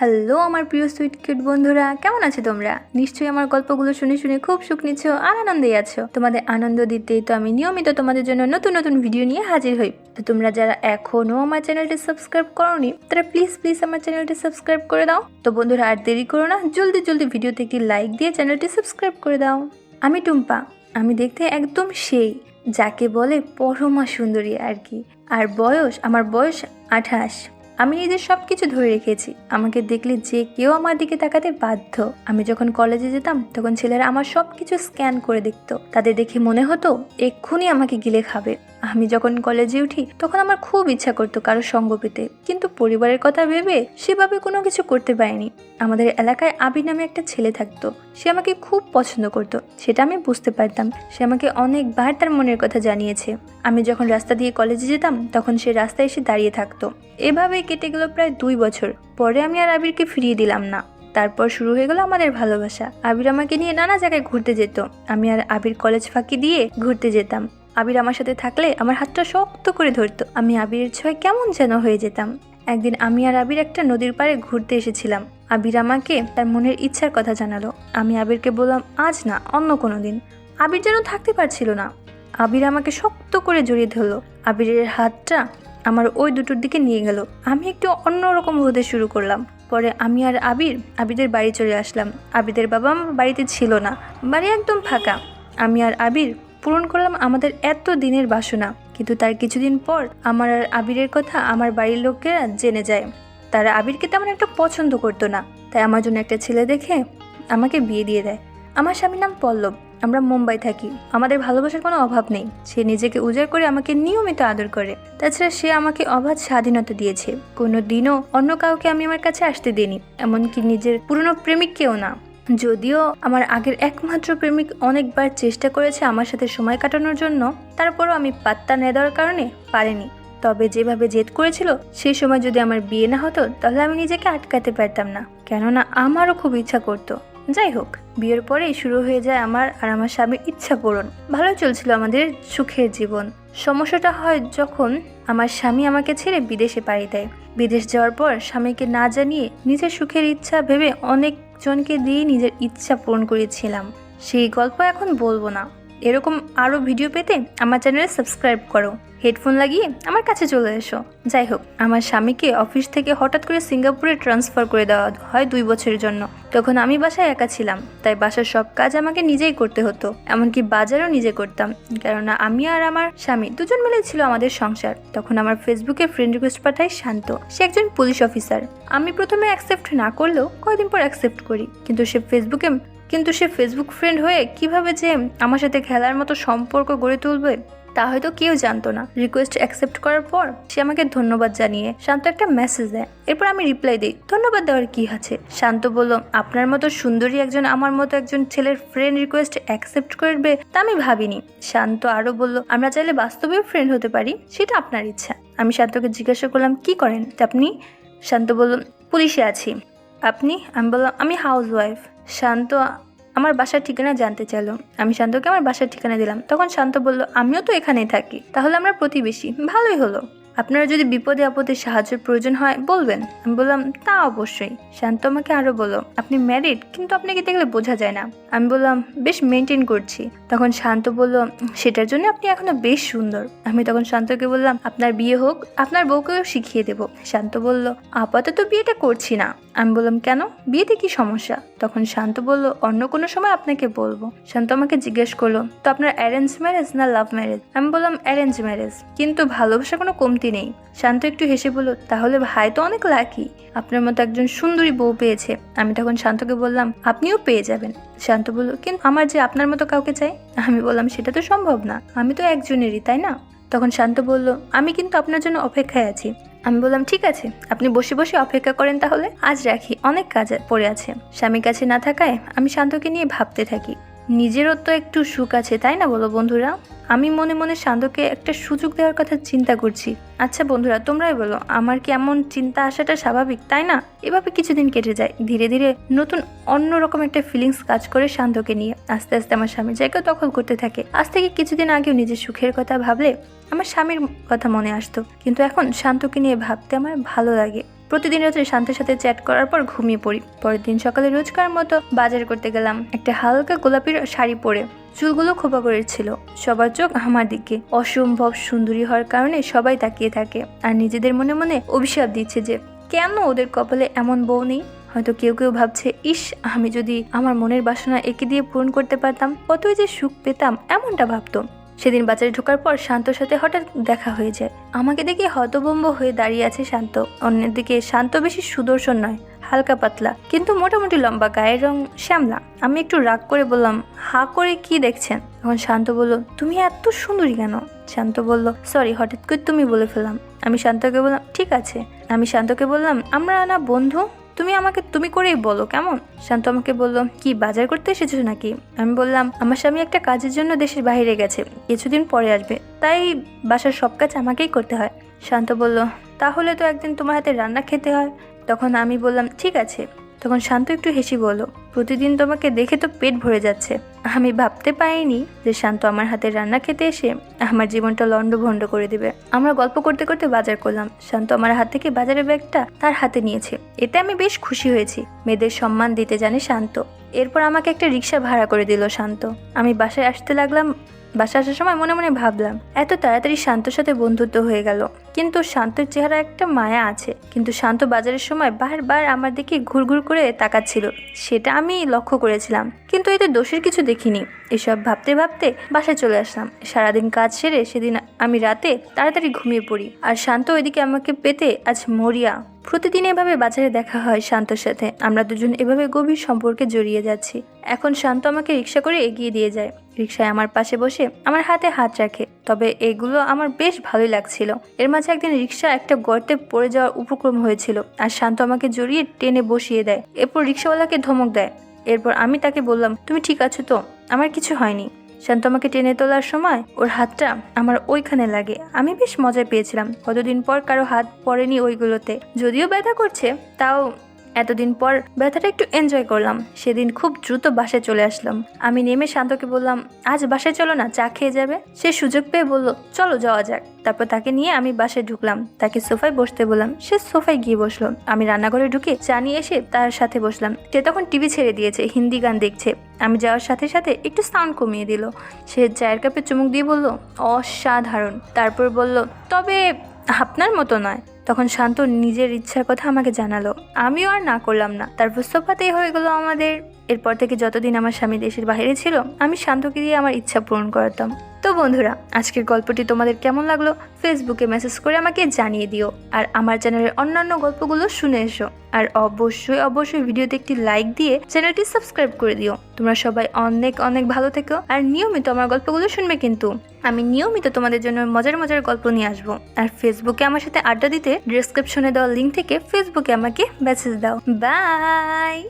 Hello আমার প্রিয় sweet cute বন্ধুরা, কেমন আছো তোমরা? নিশ্চয়ই আমার গল্পগুলো শুনে শুনে খুব সুখ নিচ্ছ আর আনন্দেই আছো। তোমাদের আনন্দ দিতেই তো আমি নিয়মিত তোমাদের জন্য নতুন নতুন ভিডিও নিয়ে হাজির হই। তো তোমরা যারা এখনো আমার চ্যানেলটি সাবস্ক্রাইব করোনি তারা প্লিজ আমার চ্যানেলটি সাবস্ক্রাইব করে দাও। তো বন্ধুরা আর দেরি করো না, জলদি ভিডিওতে একটি লাইক দিয়ে চ্যানেলটি সাবস্ক্রাইব করে দাও। আমি টুম্পা, আমি দেখতে একদম সেই যাকে বলে পরমা সুন্দরী আর কি। আর আমার বয়স 28। আমি নিজের সব কিছু ধরে রেখেছি। আমাকে দেখলে যে কেউ আমার দিকে তাকাতে বাধ্য। আমি যখন কলেজে যেতাম তখন ছেলেরা আমার সব কিছু স্ক্যান করে দেখতো। তাদের দেখে মনে হতো এক্ষুনি আমাকে গিলে খাবে। আমি যখন কলেজে উঠি তখন আমার খুব ইচ্ছা করতো কারো সঙ্গ পেতে, কিন্তু পরিবারের কথা ভেবে সেভাবে কোনো কিছু করতে পারিনি। আমাদের এলাকায় আবির নামে একটা ছেলে থাকতো। সে আমাকে খুব পছন্দ করতো, সেটা আমি বুঝতে পারতাম। সে আমাকে অনেকবার তার মনের কথা জানিয়েছে। আমি যখন রাস্তা দিয়ে কলেজে যেতাম তখন সে রাস্তায় এসে দাঁড়িয়ে থাকতো। এভাবেই কেটে গেল প্রায় 2 বছর। পরে আমি আর আবিরকে ফিরিয়ে দিলাম না। তারপর শুরু হয়ে গেল আমাদের ভালোবাসা। আবির আমাকে নিয়ে নানা জায়গায় ঘুরতে যেত। আমি আর আবির কলেজ ফাঁকি দিয়ে ঘুরতে যেতাম। আবির আমার সাথে থাকলে আমার হাতটা শক্ত করে ধরতো। আমি আবিরের ছোঁয়ায় কেমন যেন হয়ে যেতাম। একদিন আমি আর আবির একটা নদীর পাড়ে ঘুরতে এসেছিলাম। আবির আমাকে তার মনের ইচ্ছার কথা জানালো। আমি আবিরকে বললাম আজ না, অন্য কোনো দিন। আবির যেন থাকতে পারছিল না। আবির আমাকে শক্ত করে জড়িয়ে ধরলো। আবিরের হাতটা আমার ওই দুটোর দিকে নিয়ে গেল। আমি একটু অন্যরকম হতে শুরু করলাম। পরে আমি আর আবিদের বাড়ি চলে আসলাম। আবিদের বাবা আমার বাড়িতে ছিল না, বাড়ি একদম ফাঁকা। আমি আর আবির পূরণ করলাম আমাদের এত দিনের বাসনা। কিন্তু তার কিছুদিন পর আমার আর আবিরের কথা আমার বাড়ির লোকেরা জেনে যায়। তারা আবিরকে তেমন একটা পছন্দ করতো না, তাই আমার জন্য একটা ছেলে দেখে আমাকে বিয়ে দিয়ে দেয়। আমার স্বামীর নাম পল্লব। আমরা মুম্বাই থাকি। আমাদের ভালোবাসার কোনো অভাব নেই। সে নিজেকে উজাড় করে আমাকে নিয়মিত আদর করে। তাছাড়া সে আমাকে অবাধ স্বাধীনতা দিয়েছে। কোনো দিনও অন্য কাউকে আমি আমার কাছে আসতে দিইনি, এমনকি নিজের পুরনো প্রেমিককেও না। যদিও আমার আগের একমাত্র প্রেমিক অনেকবার চেষ্টা করেছে আমার সাথে সময় কাটানোর জন্য, তারপরও আমি পাত্তা না দেওয়ার কারণে পারিনি। তবে যেভাবে জেদ করেছিল, সেই সময় যদি আমার বিয়ে না হতো তাহলে আমি নিজেকে আটকাতে পারতাম না, কেননা আমারও খুব ইচ্ছা করতো। যাই হোক, বিয়ের পরেই শুরু হয়ে যায় আমার আর আমার স্বামীর ইচ্ছা পূরণ। ভালোই চলছিল আমাদের সুখের জীবন। সমস্যাটা হয় যখন আমার স্বামী আমাকে ছেড়ে বিদেশে পাড়ি দেয়। বিদেশ যাওয়ার পর স্বামীকে না জানিয়ে নিজের সুখের ইচ্ছা ভেবে অনেকজনকে দিয়ে নিজের ইচ্ছা পূরণ করেছিলাম। সেই গল্প এখন বলবো না। এরকম আরও ভিডিও পেতে আমার চ্যানেলে সাবস্ক্রাইব করো। হেডফোন লাগিয়ে আমার কাছে চলে এসো। যাই হোক, আমার স্বামীকে অফিস থেকে হঠাৎ করে সিঙ্গাপুরে ট্রান্সফার করে দেওয়া হয় 2 বছরের জন্য। তখন আমি বাসায় একা ছিলাম, তাই বাসার সব কাজ আমাকে নিজেই করতে হতো। এমনকি বাজারও নিজে করতাম, কেননা আমি আর আমার স্বামী দুজন মিলে ছিল আমাদের সংসার। তখন আমার ফেসবুকে ফ্রেন্ড রিকোয়েস্ট পাঠায় শান্ত। সে একজন পুলিশ অফিসার। আমি প্রথমে অ্যাকসেপ্ট না করলেও কয়েকদিন পর অ্যাকসেপ্ট করি। কিন্তু সে ফেসবুক ফ্রেন্ড হয়ে কিভাবে যে আমার সাথে খেলার মতো সম্পর্ক গড়ে তুলবে তা হয়তো কেউ জানতো না। রিকোয়েস্ট অ্যাকসেপ্ট করার পর সে আমাকে ধন্যবাদ জানিয়ে শান্ত একটা মেসেজ দেয়। এরপর আমি রিপ্লাই দিই, ধন্যবাদ দেওয়ার কি আছে? শান্ত বলল, আপনার মতো সুন্দরী একজন আমার মতো একজন ছেলের ফ্রেন্ড রিকোয়েস্ট অ্যাকসেপ্ট করবে তা আমি ভাবিনি। শান্ত আরো বলল, আমরা চাইলে বাস্তবেও ফ্রেন্ড হতে পারি, সেটা আপনার ইচ্ছা। আমি শান্তকে জিজ্ঞাসা করলাম, কি করেন আপনি? শান্ত বলল, পুলিশে আছি। আপনি? আমি বললাম, আমি হাউস ওয়াইফ। শান্ত আমার বাসার ঠিকানা জানতে চাইলো। আমি শান্তকে আমার বাসার ঠিকানা দিলাম। তখন শান্ত বলল, আমিও তো এখানেই থাকি, তাহলে আমরা প্রতিবেশী। ভালোই হলো। আপনারা যদি বিপদে আপদে সাহায্যের প্রয়োজন হয় বলবেন। আমি বললাম, তা অবশ্যই। শান্ত আমাকে আরো বলল, আপনি ম্যারিড, কিন্তু আপনাকে দেখলে বোঝা যায় না। আমি বললাম, বেশ মেনটেন করছি। তখন শান্ত বলল, সেটার জন্য আপনি এখনো বেশ সুন্দর। আমি তখন শান্তকে বললাম, আপনার বিয়ে হোক, আপনার বউকেও শিখিয়ে দেব। শান্ত বলল, আপাতত বিয়েটা করছি না। আমি বললাম, কেন? বিয়েতে কি সমস্যা? তখন শান্ত বলল, অন্য কোনো সময় আপনাকে বলবো। শান্ত আমাকে জিজ্ঞেস করলো, তো আপনার অ্যারেঞ্জ ম্যারেজ না লাভ ম্যারেজ? আমি বললাম, অ্যারেঞ্জ ম্যারেজ, কিন্তু ভালোবাসার কোনো কমতি নেই। শান্ত একটু হেসে বলল, তাহলে ভাই তো অনেক লাকি, আপনার মতো একজন সুন্দরী বউ পেয়েছে। আমি তখন শান্তকে বললাম, আপনিও পেয়ে যাবেন। শান্ত বলল, কিন্তু আমার যে আপনার মতো কাউকে চাই। আমি বললাম, সেটা তো সম্ভব না, আমি তো একজনেরই, তাই না? তখন শান্ত বলল, আমি কিন্তু আপনার জন্য অপেক্ষায় আছি। আমি বললাম, ঠিক আছে, আপনি বসে বসে অপেক্ষা করেন তাহলে। আজ রাখি, অনেক কাজ পড়ে আছে। স্বামীর কাছে না থাকায় আমি শান্তকে নিয়ে ভাবতে থাকি। নিজেরও তো একটু সুখ আছে, তাই না বলো বন্ধুরা? আমি মনে মনে শান্তকে একটা সুযোগ দেওয়ার কথা চিন্তা করছি। আচ্ছা বন্ধুরা, তোমরাই বলো, আমার কি এমন চিন্তা আসাটা স্বাভাবিক, তাই না? এভাবে কিছুদিন কেটে যায়। ধীরে ধীরে নতুন অন্যরকম একটা ফিলিংস কাজ করে শান্তকে নিয়ে। আস্তে আস্তে আমার স্বামীর জায়গা দখল করতে থাকে। আজ থেকে কিছুদিন আগেও নিজের সুখের কথা ভাবলে আমার স্বামীর কথা মনে আসতো, কিন্তু এখন শান্তকে নিয়ে ভাবতে আমার ভালো লাগে। প্রতিদিন রাত্রে শান্তের সাথে চ্যাট করার পর ঘুমিয়ে পড়ি। পরের দিন সকালে রোজকার মতো বাজার করতে গেলাম। একটা হালকা গোলাপি শাড়ি পরে, চুলগুলো খোপা করে ছিল। সবার চোখ আমার দিকে। অসম্ভব সুন্দরী হওয়ার কারণে সবাই তাকিয়ে থাকে আর নিজেদের মনে মনে অভিশাপ দিচ্ছে যে কেন ওদের কপালে এমন বউ নেই। হয়তো কেউ কেউ ভাবছে, ইস, আমি যদি আমার মনের বাসনা একে দিয়ে পূরণ করতে পারতাম কতই যে সুখ পেতাম, এমনটা ভাবতো। সেদিন বাজারে ঢোকার পর শান্তর সাথে হঠাৎ দেখা হয়ে যায়। আমাকে দেখে হতভম্ব হয়ে দাঁড়িয়ে আছে শান্ত। অন্যদিকে শান্ত বেশি সুদর্শন নয়, হালকা পাতলা, কিন্তু মোটামুটি লম্বা, গায়ের রং শ্যামলা। আমি একটু রাগ করে বললাম, হা করে কি দেখছেন? তখন শান্ত বলল, তুমি এত সুন্দরী কেন? শান্ত বলল, সরি, হঠাৎ করে তুমি বলে ফেললাম। আমি শান্তকে বললাম, ঠিক আছে। আমি শান্তকে বললাম, আমরা না বন্ধু, তুমি আমাকে তুমি করেই বলো কেমন? শান্ত আমাকে বলল, কি বাজার করতে এসেছো নাকি? আমি বললাম, আমার স্বামী একটা কাজের জন্য দেশের বাইরে গেছে, কিছুদিন পরে আসবে, তাই বাসার সব কাজ আমাকেই করতে হয়। শান্ত বলল, তাহলে তো একদিন তোমার হাতে রান্না খেতে হয়। তখন আমি বললাম, ঠিক আছে। তখন শান্ত একটু হেসে বলল, প্রতিদিন তোমাকে দেখে তো পেট ভরে যাচ্ছে। আমি ভাবতে পারিনি যে শান্ত আমার হাতে রান্না খেতে এসে আমার জীবনটা লন্ডভন্ড করে দিবে। আমরা গল্প করতে করতে বাজার করলাম। শান্ত আমার হাত থেকে বাজারের ব্যাগটা তার হাতে নিয়েছে। এতে আমি বেশ খুশি হয়েছি। মেয়েদের সম্মান দিতে জানে শান্ত। এরপর আমাকে একটা রিক্সা ভাড়া করে দিল শান্ত। আমি বাসায় আসতে লাগলাম। বাসা আসার সময় মনে মনে ভাবলাম, এত তাড়াতাড়ি শান্তর সাথে বন্ধুত্ব হয়ে গেল। কিন্তু শান্তর চেহারা একটা মায়া আছে। কিন্তু শান্ত বাজারের সময় বারবার আমার দিকে ঘুরঘুর করে তাকাচ্ছিল, সেটা আমি লক্ষ্য করেছিলাম, কিন্তু এতে দোষের কিছু দেখিনি। এসব ভাবতে ভাবতে বাসায় চলে আসলাম। সারাদিন কাজ সেরে সেদিন আমি রাতে তাড়াতাড়ি ঘুমিয়ে পড়ি, আর শান্ত ওইদিকে আমাকে পেতে আজ মরিয়া। প্রতিদিন এভাবে বাজারে দেখা হয় শান্তর সাথে। আমরা দুজন এভাবে গভীর সম্পর্কে জড়িয়ে যাচ্ছি। এখন শান্ত আমাকে রিক্সা করে এগিয়ে দিয়ে যায়। রিক্সায় আমার পাশে বসে আমার হাতে হাত রাখে। তবে এগুলো আমার বেশ ভালোই লাগছিল। এর মাঝে একদিন রিক্সা একটা গর্তে পড়ে যাওয়ার উপক্রম হয়েছিল, আর শান্ত আমাকে জড়িয়ে টেনে বসিয়ে দেয়। এরপর রিক্সাওয়ালাকে ধমক দেয়। এরপর আমি তাকে বললাম, তুমি ঠিক আছো তো? আমার কিছু হয়নি। শান্ত আমাকে টেনে তোলার সময় ওর হাতটা আমার ওইখানে লাগে। আমি বেশ মজা পেয়েছিলাম। কতদিন পর কারো হাত পড়েনি ওইগুলোতে, যদিও ব্যথা করছে, তাও এতদিন পর ব্যথাটা একটু এনজয় করলাম। সেদিন খুব দ্রুত বাসায় চলে আসলাম। আমি নেমে শান্তকে বললাম, আজ বাসায় চলো না, চা খেয়ে যাবে। সে সুযোগ পেয়ে বলল, চলো যাওয়া যাক। তারপর তাকে নিয়ে আমি বাসায় ঢুকলাম। তাকে সোফায় বসতে বললাম। সে সোফায় গিয়ে বসলো। আমি রান্নাঘরে ঢুকে চা নিয়ে এসে তার সাথে বসলাম। সে তখন টিভি ছেড়ে দিয়েছে, হিন্দি গান দেখছে। আমি যাওয়ার সাথে সাথে একটু সাউন্ড কমিয়ে দিল। সে চায়ের কাপে চুমুক দিয়ে বলল, অসাধারণ। তারপর বলল, তবে আপনার মতো নয়। তখন শান্ত নিজের ইচ্ছার কথা আমাকে জানালো। আমিও আর না করলাম না। তারপর সোফাতেই হয়ে গেল আমাদের। এরপর থেকে যতদিন আমার স্বামী দেশের বাইরে ছিল, আমি শান্তকে দিয়ে আমার ইচ্ছা পূরণ করতাম। তো বন্ধুরা, আজকের গল্পটি তোমাদের কেমন লাগলো ফেসবুকে মেসেজ করে আমাকে জানিয়ে দিও। আর আমার চ্যানেলের অন্যান্য গল্পগুলো শুনে এসো। আর অবশ্যই ভিডিওতে একটি লাইক দিয়ে চ্যানেলটি সাবস্ক্রাইব করে দিও। তোমরা সবাই অনেক অনেক ভালো থেকো। আর নিয়মিত আমার গল্পগুলো শুনবে কিন্তু। আমি নিয়মিত তোমাদের জন্য মজার মজার গল্প নিয়ে আসবো। আর ফেসবুকে আমার সাথে আড্ডা দিতে ডেসক্রিপশনে দেওয়া লিঙ্ক থেকে ফেসবুকে আমাকে মেসেজ দাও। বাই।